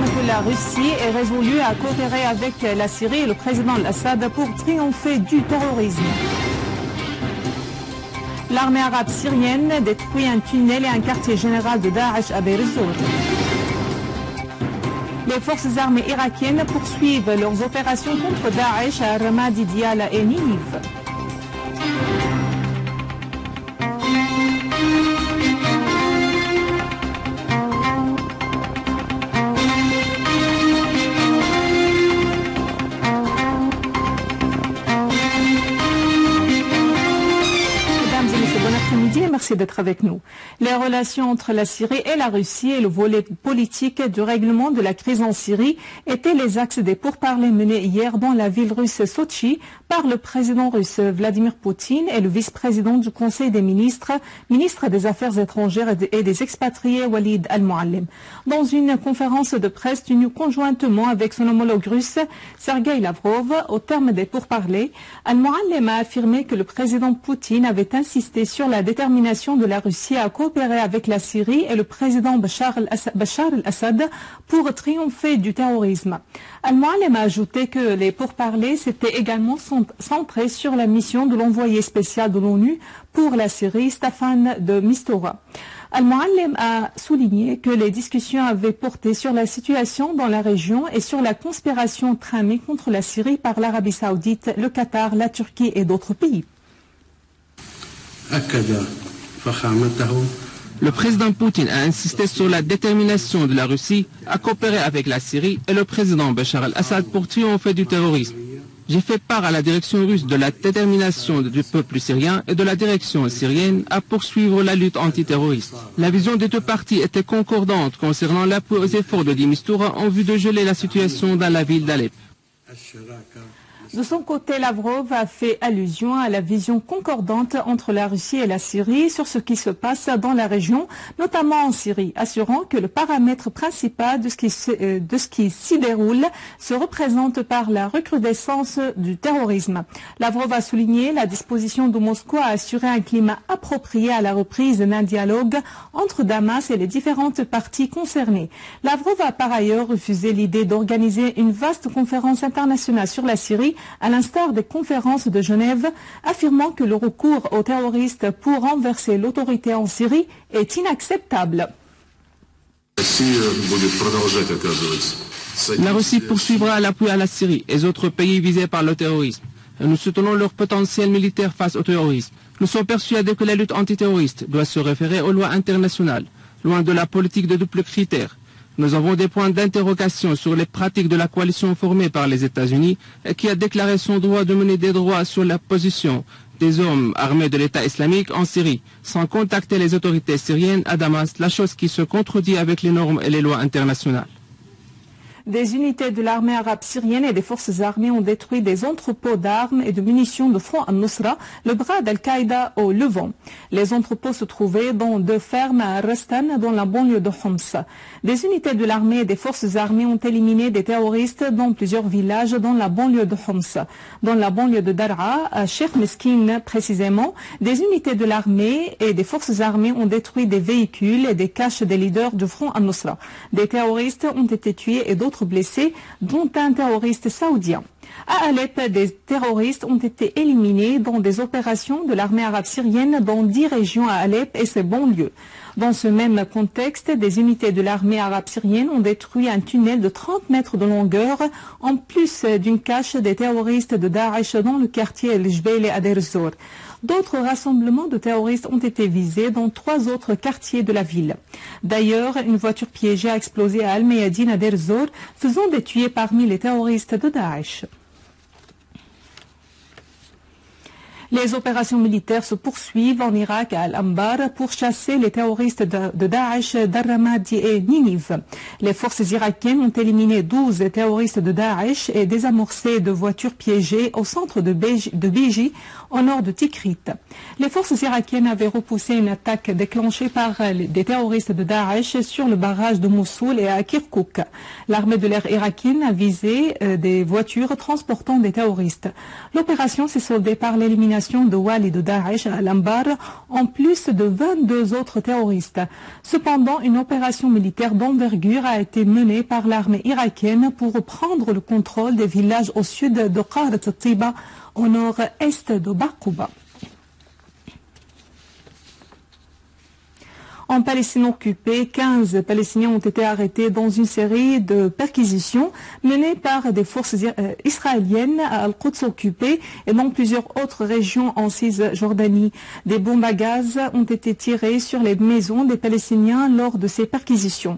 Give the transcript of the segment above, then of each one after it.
affirme que la Russie est résolue à coopérer avec la Syrie et le président Assad pour triompher du terrorisme. L'armée arabe syrienne détruit un tunnel et un quartier général de Daesh à Deir ez-Zor. Les forces armées irakiennes poursuivent leurs opérations contre Daesh à Ramadi, Diyala et Ninive. Merci d'être avec nous. Les relations entre la Syrie et la Russie et le volet politique du règlement de la crise en Syrie étaient les axes des pourparlers menés hier dans la ville russe Sochi par le président russe Vladimir Poutine et le vice-président du Conseil des ministres, ministre des Affaires étrangères et des expatriés Walid al-Muallim. Dans une conférence de presse tenue conjointement avec son homologue russe Sergei Lavrov, au terme des pourparlers, al-Muallim a affirmé que le président Poutine avait insisté sur la détermination de la Russie à coopérer avec la Syrie et le président Bachar al-Assad pour triompher du terrorisme. Al-Muallim a ajouté que les pourparlers s'étaient également centrés sur la mission de l'envoyé spécial de l'ONU pour la Syrie, Staffan de Mistura. Al-Muallim a souligné que les discussions avaient porté sur la situation dans la région et sur la conspiration tramée contre la Syrie par l'Arabie Saoudite, le Qatar, la Turquie et d'autres pays. Le président Poutine a insisté sur la détermination de la Russie à coopérer avec la Syrie et le président Bachar al-Assad pour triompher du terrorisme. J'ai fait part à la direction russe de la détermination du peuple syrien et de la direction syrienne à poursuivre la lutte antiterroriste. La vision des deux parties était concordante concernant l'appui aux efforts de Mistura en vue de geler la situation dans la ville d'Alep. De son côté, Lavrov a fait allusion à la vision concordante entre la Russie et la Syrie sur ce qui se passe dans la région, notamment en Syrie, assurant que le paramètre principal de ce qui s'y déroule se représente par la recrudescence du terrorisme. Lavrov a souligné la disposition de Moscou à assurer un climat approprié à la reprise d'un dialogue entre Damas et les différentes parties concernées. Lavrov a par ailleurs refusé l'idée d'organiser une vaste conférence internationale sur la Syrie, à l'instar des conférences de Genève, affirmant que le recours aux terroristes pour renverser l'autorité en Syrie est inacceptable. La Russie poursuivra l'appui à la Syrie et les autres pays visés par le terrorisme. Nous soutenons leur potentiel militaire face au terrorisme. Nous sommes persuadés que la lutte antiterroriste doit se référer aux lois internationales, loin de la politique de double critère. Nous avons des points d'interrogation sur les pratiques de la coalition formée par les États-Unis qui a déclaré son droit de mener des droits sur la position des hommes armés de l'État islamique en Syrie, sans contacter les autorités syriennes à Damas, la chose qui se contredit avec les normes et les lois internationales. Des unités de l'armée arabe syrienne et des forces armées ont détruit des entrepôts d'armes et de munitions de Front al-Nusra, le bras d'Al-Qaïda au Levant. Les entrepôts se trouvaient dans deux fermes à Rastan, dans la banlieue de Homs. Des unités de l'armée et des forces armées ont éliminé des terroristes dans plusieurs villages dans la banlieue de Homs. Dans la banlieue de Daraa, à Sheikh Meskin précisément, des unités de l'armée et des forces armées ont détruit des véhicules et des caches des leaders du Front al-Nusra. Des terroristes ont été tués et d'autres blessés, dont un terroriste saoudien. À Alep, des terroristes ont été éliminés dans des opérations de l'armée arabe syrienne dans 10 régions à Alep et ses banlieues. Dans ce même contexte, des unités de l'armée arabe syrienne ont détruit un tunnel de 30 mètres de longueur, en plus d'une cache des terroristes de Daesh dans le quartier El Jbeil à Deir ez-Zor. D'autres rassemblements de terroristes ont été visés dans 3 autres quartiers de la ville. D'ailleurs, une voiture piégée a explosé à Al-Mayadin à Deir ez-Zor, faisant des tués parmi les terroristes de Daesh. Les opérations militaires se poursuivent en Irak à Al-Anbar pour chasser les terroristes de Daesh d'Ar-Ramadi et Ninive. Les forces irakiennes ont éliminé 12 terroristes de Daesh et désamorcé 2 voitures piégées au centre de Béji, au nord de Tikrit. Les forces irakiennes avaient repoussé une attaque déclenchée par des terroristes de Daesh sur le barrage de Mossoul et à Kirkouk. L'armée de l'air irakienne a visé des voitures transportant des terroristes. L'opération s'est soldée par l'élimination l'assassination de Walid Daesh à Al-Anbar, en plus de 22 autres terroristes. Cependant, une opération militaire d'envergure a été menée par l'armée irakienne pour prendre le contrôle des villages au sud de Qarat al-Tiba, au nord-est de Baqouba. En Palestine occupée, 15 Palestiniens ont été arrêtés dans une série de perquisitions menées par des forces israéliennes à Al-Quds occupée et dans plusieurs autres régions en Cisjordanie. Des bombes à gaz ont été tirées sur les maisons des Palestiniens lors de ces perquisitions.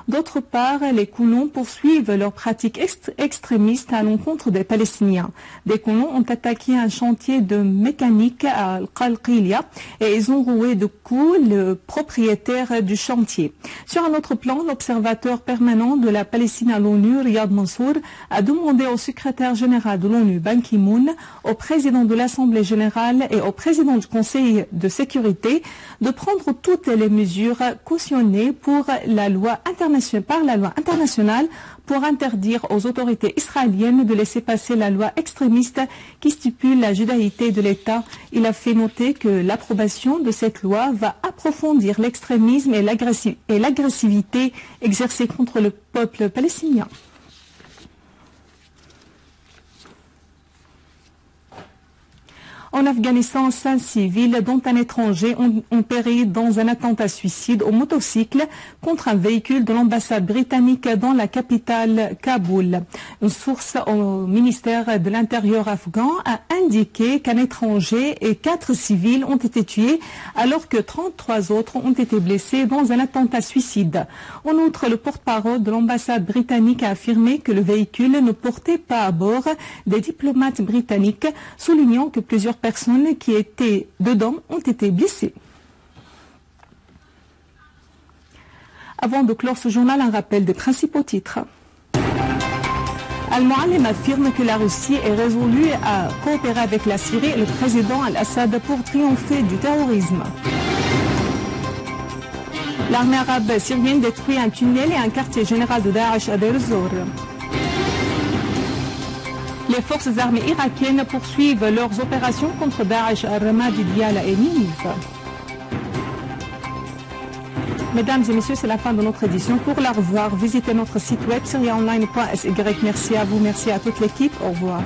D'autre part, les colons poursuivent leurs pratiques extrémistes à l'encontre des Palestiniens. Des colons ont attaqué un chantier de mécanique à Al-Qalqilia et ils ont roué de coups le propriétaire du chantier. Sur un autre plan, l'observateur permanent de la Palestine à l'ONU, Riyad Mansour, a demandé au secrétaire général de l'ONU, Ban Ki-moon, au président de l'Assemblée générale et au président du Conseil de sécurité de prendre toutes les mesures cautionnées par la loi internationale pour interdire aux autorités israéliennes de laisser passer la loi extrémiste qui stipule la judaïté de l'État. Il a fait noter que l'approbation de cette loi va approfondir l'extrémisme et l'agressivité exercée contre le peuple palestinien. En Afghanistan, 5 civils, dont un étranger, ont péri dans un attentat suicide au motocycle contre un véhicule de l'ambassade britannique dans la capitale Kaboul. Une source au ministère de l'Intérieur afghan a indiqué qu'un étranger et 4 civils ont été tués alors que 33 autres ont été blessés dans un attentat suicide. En outre, le porte-parole de l'ambassade britannique a affirmé que le véhicule ne portait pas à bord des diplomates britanniques, soulignant que plusieurs personnes qui étaient dedans ont été blessées. Avant de clore ce journal, un rappel des principaux titres. Al-Muallim affirme que la Russie est résolue à coopérer avec la Syrie et le président Al-Assad pour triompher du terrorisme. L'armée arabe syrienne détruit un tunnel et un quartier général de Daesh à Deir ez-Zor. Les forces armées irakiennes poursuivent leurs opérations contre Daesh à Ramadi, Diyala et Ninive. Mesdames et messieurs, c'est la fin de notre édition. Pour la revoir, visitez notre site web syriaonline.sy. Merci à vous, merci à toute l'équipe. Au revoir.